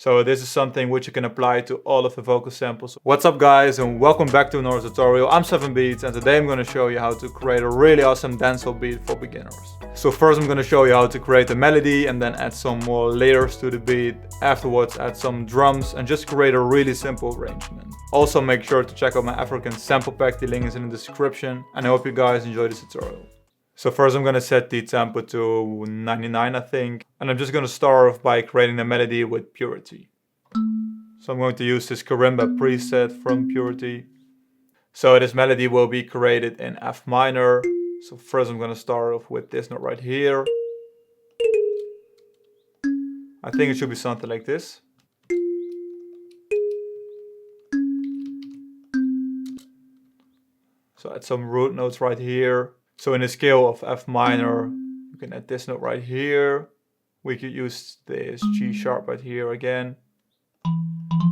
So this is something which you can apply to all of the vocal samples. What's up guys, and welcome back to another tutorial. I'm 7beats and today I'm going to show you how to create a really awesome dancehall beat for beginners. So first I'm going to show you how to create a melody and then add some more layers to the beat. Afterwards add some drums and just create a really simple arrangement. Also make sure to check out my African sample pack, the link is in the description, and I hope you guys enjoy this tutorial. So first I'm going to set the tempo to 99 I think, and I'm just going to start off by creating a melody with Purity. So I'm going to use this karimba preset from Purity. So this melody will be created in F minor. So first I'm going to start off with this note right here. I think it should be something like this. So add some root notes right here. So in the scale of F minor, you can add this note right here. We could use this G sharp right here again.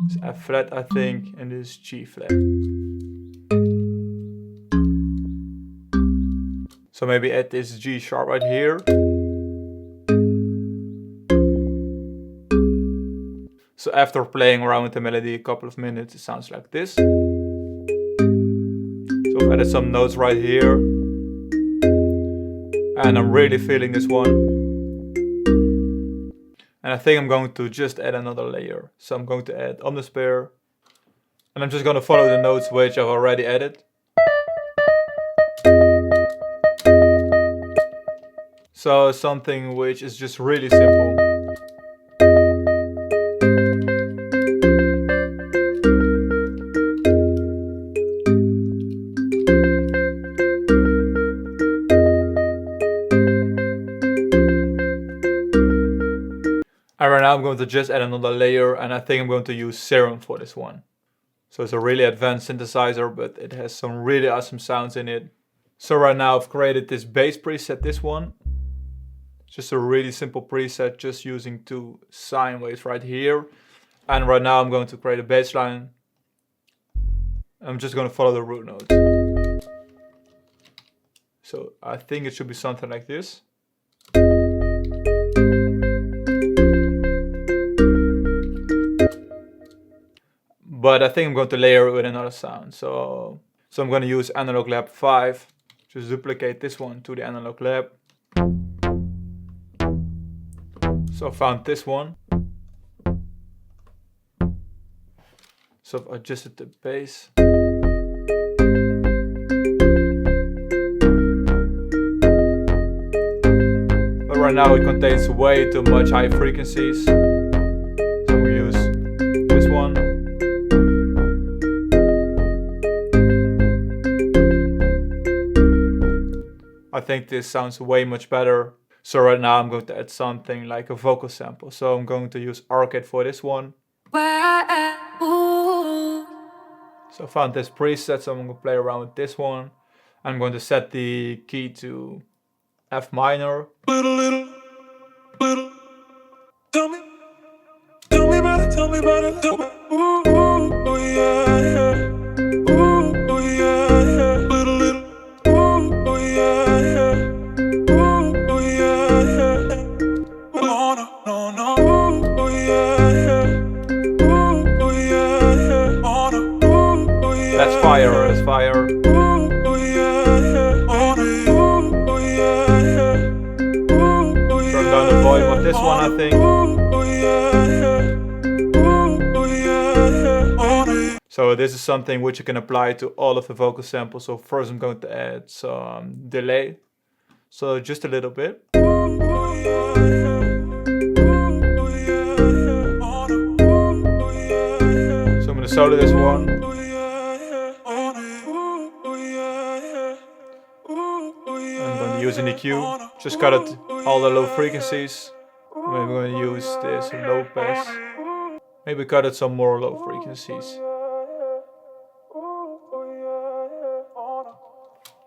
It's F flat I think, and this G flat. So maybe add this G sharp right here. So after playing around with the melody a couple of minutes, it sounds like this. So I've added some notes right here. And I'm really feeling this one. And I think I'm going to just add another layer. So I'm going to add omnisphere. And I'm just going to follow the notes which I've already added. So something which is just really simple. And right now I'm going to just add another layer, and I think I'm going to use Serum for this one. So it's a really advanced synthesizer, but it has some really awesome sounds in it. So right now I've created this bass preset, this one. It's just a really simple preset, just using two sine waves right here. And right now I'm going to create a bass line. I'm just going to follow the root notes. So I think it should be something like this. But I think I'm going to layer it with another sound. So I'm going to use analog lab 5. Just duplicate this one to the analog lab. So I found this one. So I've adjusted the bass. But right now it contains way too much high frequencies. So we use this one. I think this sounds way much better. So right now I'm going to add something like a vocal sample. So I'm going to use Arcade for this one. So I found this preset, so I'm going to play around with this one. I'm going to set the key to F minor. Tell me about it, tell me about it, tell me. Ooh, yeah, yeah. Ooh, yeah, yeah. Little, ooh, yeah, yeah. Ooh, yeah, yeah. Oh, no, no, ooh, yeah, yeah. Ooh, yeah, yeah. Oh, no, ooh, yeah. That's fire, that's fire. Ooh, yeah, yeah. Oh, no, yeah, yeah. Turn down the volume of this one, I think. So this is something which you can apply to all of the vocal samples. So first I'm going to add some delay. So just a little bit. So I'm going to solo this one. I'm going to use an EQ. Just cut it all the low frequencies. Maybe I'm going to use this low pass. Maybe cut it some more low frequencies.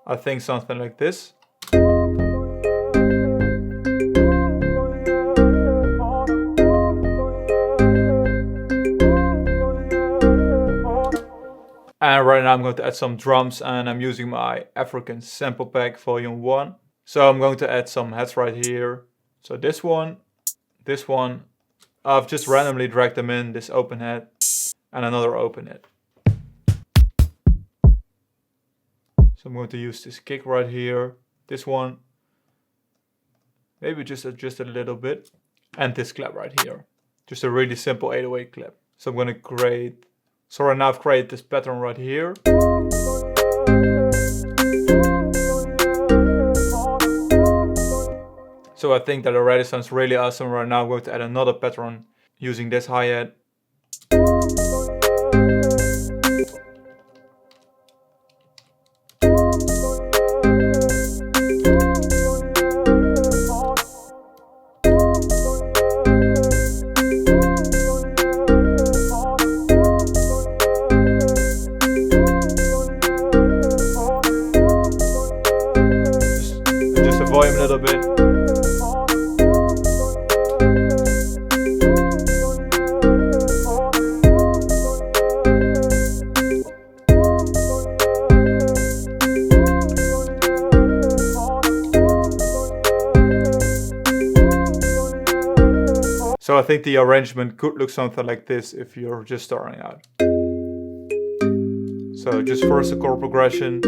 I think something like this. And right now I'm going to add some drums, and I'm using my African sample pack volume 1. So I'm going to add some heads right here. So this one, I've just randomly dragged them in, this open hit and another open hit. So I'm going to use this kick right here, this one, maybe just adjust it a little bit, and this clap right here. Just a really simple 808 clap. So I'm going to create, so right now I've created this pattern right here. So I think that already sounds really awesome. Right now I'm going to add another pattern using this hi-hat. Just the volume a little bit. So I think the arrangement could look something like this if you're just starting out. So just first a chord progression.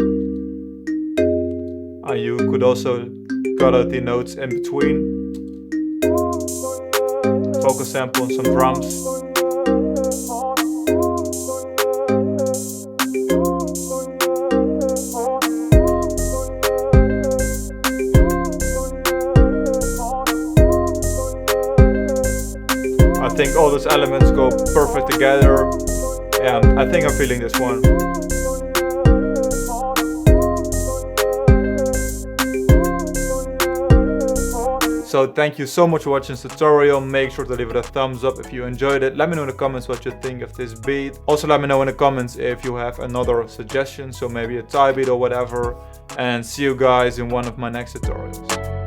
You could also cut out the notes in between. Vocal sample and some drums. I think all those elements go perfect together, and I think I'm feeling this one. So thank you so much for watching this tutorial. Make sure to leave it a thumbs up if you enjoyed it. Let me know in the comments what you think of this beat. Also let me know in the comments if you have another suggestion, so maybe a Thai beat or whatever. And see you guys in one of my next tutorials.